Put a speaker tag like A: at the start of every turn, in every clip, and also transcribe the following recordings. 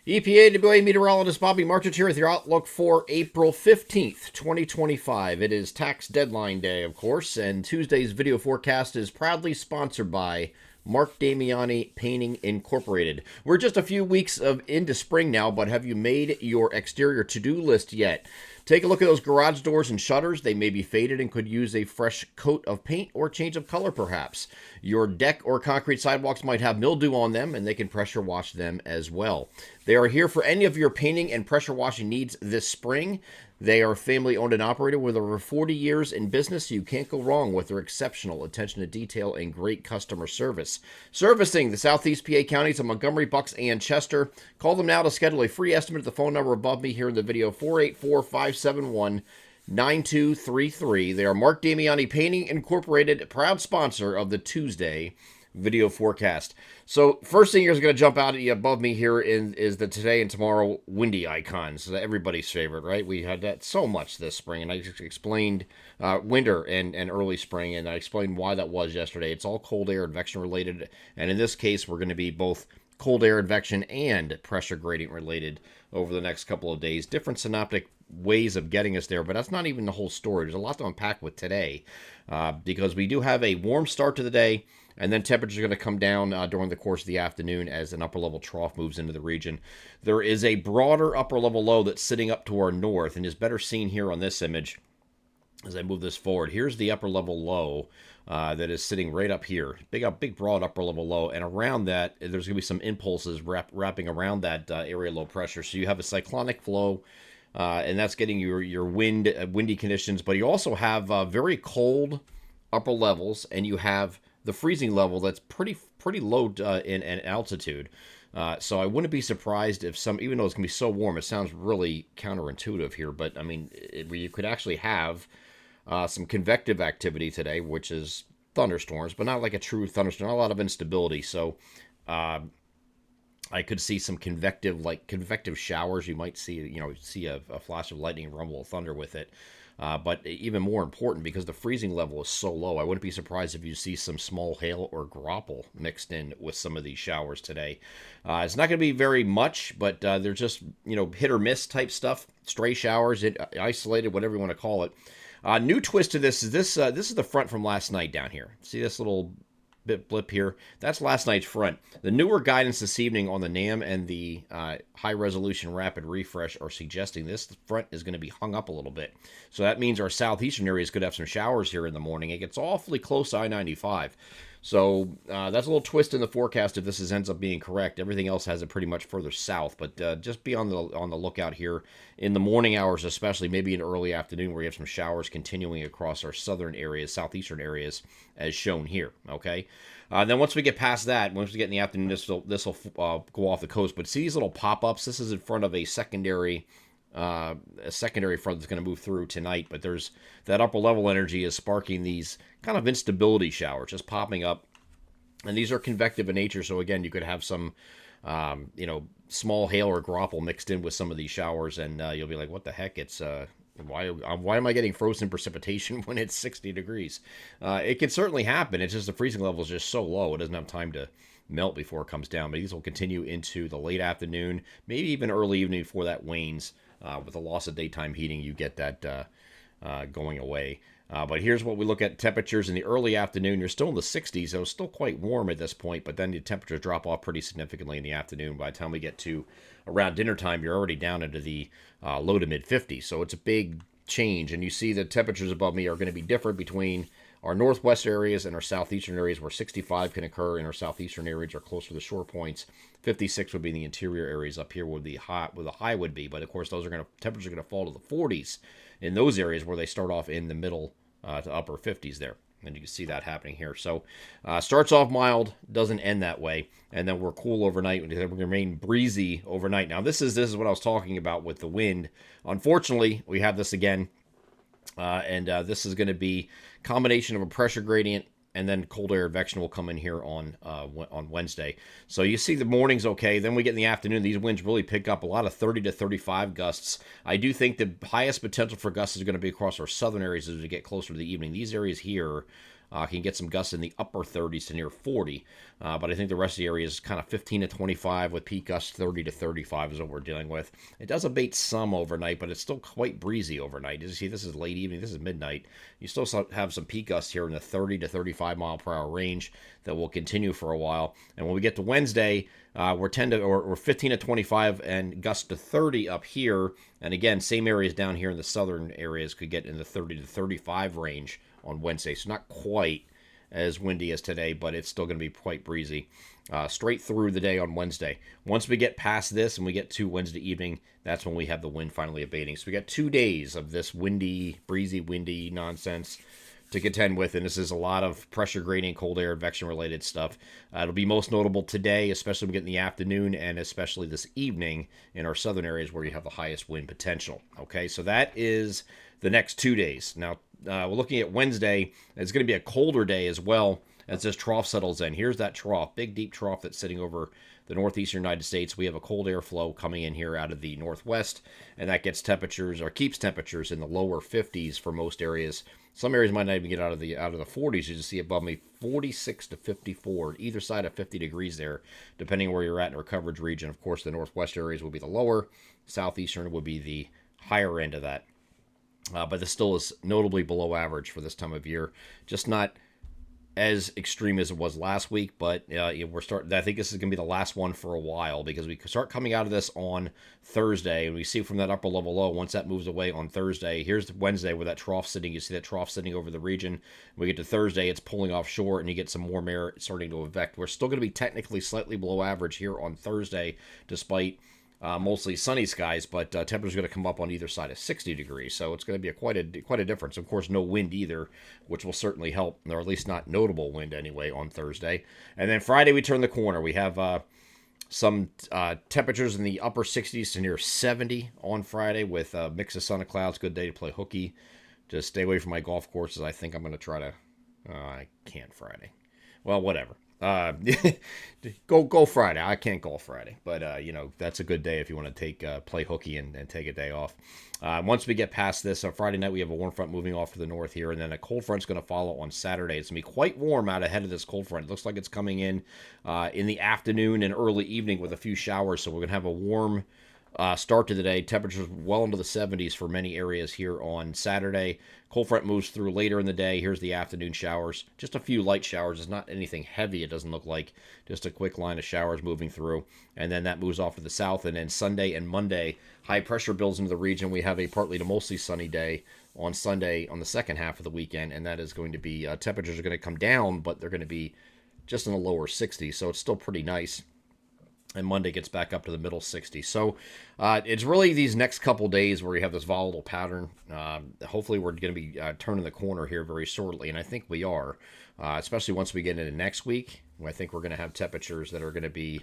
A: EPA WA meteorologist Bobby Martich here with your outlook for April 15th, 2025. It is tax deadline day, of course, and Tuesday's video forecast is proudly sponsored by Mark Damiani Painting Incorporated. We're just a few weeks into spring now, but have you made your exterior to-do list yet? Take a look at those garage doors and shutters. They may be faded and could use a fresh coat of paint or change of color, perhaps. Your deck or concrete sidewalks might have mildew on them, and they can pressure wash them as well. They are here for any of your painting and pressure washing needs this spring. They are family owned and operated with over 40 years in business, so you can't go wrong with their exceptional attention to detail and great customer service. Servicing the Southeast PA counties of Montgomery, Bucks, and Chester. Call them now to schedule a free estimate at the phone number above me here in the video, 484-571-9233. They are Mark Damiani Painting Incorporated, proud sponsor of the Tuesday video forecast. So first thing is going to jump out at you above me here is the today and tomorrow windy icons. Everybody's favorite, right? We had that so much this spring, and I just explained winter and early spring, and I explained why that was yesterday. It's all cold air advection related, and in this case, we're going to be both cold air advection and pressure gradient related over the next couple of days. Different synoptic ways of getting us there, but that's not even the whole story. There's a lot to unpack with today because we do have a warm start to the day, and then temperatures are going to come down during the course of the afternoon as an upper-level trough moves into the region. There is a broader upper-level low that's sitting up to our north and is better seen here on this image as I move this forward. Here's the upper-level low that is sitting right up here. Big, broad upper-level low, and around that, there's going to be some impulses wrapping around that area low pressure. So you have a cyclonic flow, and that's getting your windy conditions, but you also have very cold upper levels, and you have the freezing level that's pretty low in altitude. So I wouldn't be surprised if even though it's going to be so warm, it sounds really counterintuitive here, but I mean, you could actually have some convective activity today, which is thunderstorms, but not like a true thunderstorm, not a lot of instability. So I could see some convective showers. You might see a flash of lightning, rumble of thunder with it. But even more important, because the freezing level is so low, I wouldn't be surprised if you see some small hail or graupel mixed in with some of these showers today. It's not going to be very much, but they're just hit or miss type stuff, stray showers, isolated, whatever you want to call it. New twist to this is this is the front from last night down here. See this little blip here? That's last night's front. The newer guidance this evening on the NAM and the high resolution rapid refresh are suggesting this front is going to be hung up a little bit. So that means our southeastern areas could have some showers here in the morning. It gets awfully close to I-95. So that's a little twist in the forecast if this ends up being correct. Everything else has it pretty much further south, but just be on the lookout here in the morning hours, especially maybe in early afternoon, where you have some showers continuing across our southern areas, southeastern areas, as shown here. Okay. Then once we get past that, once we get in the afternoon, this will go off the coast. But see these little pop-ups? This is in front of a secondary front that's going to move through tonight, but there's that upper level energy is sparking these kind of instability showers just popping up, and these are convective in nature. So again, you could have some small hail or graupel mixed in with some of these showers, and you'll be like, what the heck? It's why am I getting frozen precipitation when it's 60 degrees? It can certainly happen. It's just the freezing level is just so low, it doesn't have time to melt before it comes down. But these will continue into the late afternoon, maybe even early evening before that wanes. With the loss of daytime heating, you get that going away. But here's what we look at. Temperatures in the early afternoon. You're still in the 60s, so it's still quite warm at this point, but then the temperatures drop off pretty significantly in the afternoon. By the time we get to around dinner time, you're already down into the low to mid 50s. So it's a big change, and you see the temperatures above me are going to be different between our northwest areas and our southeastern areas, where 65 can occur in our southeastern areas are closer to the shore points. 56 would be in the interior areas up here where the high would be. But of course, temperatures are going to fall to the 40s in those areas where they start off in the middle to upper 50s there. And you can see that happening here. So starts off mild, doesn't end that way, and then we're cool overnight. We're going to remain breezy overnight. Now this is what I was talking about with the wind. Unfortunately, we have this again. And this is going to be a combination of a pressure gradient and then cold air advection will come in here on Wednesday. So you see the morning's okay. Then we get in the afternoon. These winds really pick up a lot of 30 to 35 gusts. I do think the highest potential for gusts is going to be across our southern areas as we get closer to the evening. These areas here Can get some gusts in the upper 30s to near 40. But I think the rest of the area is kind of 15 to 25 with peak gusts 30 to 35 is what we're dealing with. It does abate some overnight, but it's still quite breezy overnight. As you see, this is late evening. This is midnight. You still have some peak gusts here in the 30 to 35 mile per hour range that will continue for a while. And when we get to Wednesday, we're 15 to 25 and gusts to 30 up here. And again, same areas down here in the southern areas could get in the 30 to 35 range on Wednesday. So not quite as windy as today, but it's still going to be quite breezy straight through the day on Wednesday. Once we get past this and we get to Wednesday evening, that's when we have the wind finally abating. So we got 2 days of this windy, breezy, windy nonsense to contend with, and this is a lot of pressure gradient, cold air, advection related stuff. It'll be most notable today, especially when we get in the afternoon, and especially this evening in our southern areas where you have the highest wind potential. Okay, so that is the next 2 days. Now, we're looking at Wednesday. It's going to be a colder day as well as this trough settles in. Here's that trough, big deep trough that's sitting over the northeastern United States. We have a cold air flow coming in here out of the northwest, and that gets temperatures or keeps temperatures in the lower 50s for most areas. Some areas might not even get out of the 40s. You just see above me 46 to 54, either side of 50 degrees there, depending on where you're at in our coverage region. Of course, the northwest areas will be the lower, southeastern would be the higher end of that. But this still is notably below average for this time of year. Just not as extreme as it was last week, but we're starting. I think this is going to be the last one for a while because we start coming out of this on Thursday, and we see from that upper level low. Once that moves away on Thursday, here's Wednesday where that trough sitting. You see that trough sitting over the region. We get to Thursday, it's pulling offshore, and you get some warm air starting to evect. We're still going to be technically slightly below average here on Thursday, despite mostly sunny skies, but temperatures are going to come up on either side of 60 degrees, so it's going to be quite a difference. Of course, no wind either, which will certainly help, or at least not notable wind anyway on Thursday. And then Friday, we turn the corner. We have some temperatures in the upper 60s to near 70 on Friday with a mix of sun and clouds. Good day to play hooky. Just stay away from my golf courses. I think I'm going to try to... I can't Friday. Well, whatever. Go Friday. I can't golf Friday, but that's a good day if you want to play hooky and take a day off. Once we get past this, on Friday night we have a warm front moving off to the north here, and then a cold front's going to follow on Saturday. It's going to be quite warm out ahead of this cold front. It looks like it's coming in the afternoon and early evening with a few showers, so we're going to have a warm start to the day. Temperatures well into the 70s for many areas here on Saturday. Cold front moves through later in the day. Here's the afternoon showers. Just a few light showers. It's not anything heavy, it doesn't look like. Just a quick line of showers moving through. And then that moves off to the south. And then Sunday and Monday, high pressure builds into the region. We have a partly to mostly sunny day on Sunday on the second half of the weekend. And that is going to be, temperatures are going to come down, but they're going to be just in the lower 60s. So it's still pretty nice. And Monday gets back up to the middle 60s. So it's really these next couple days where you have this volatile pattern. Hopefully we're going to be turning the corner here very shortly, and I think we are, especially once we get into next week. I think we're going to have temperatures that are going to be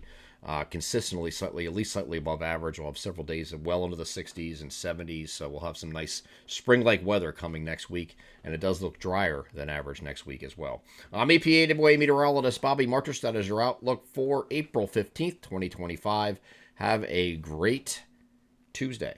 A: consistently at least slightly above average. We'll have several days of well into the 60s and 70s, so we'll have some nice spring-like weather coming next week, and it does look drier than average next week as well. I'm EPAWA meteorologist Bobby Marters. That is your outlook for April 15th, 2025. Have a great Tuesday.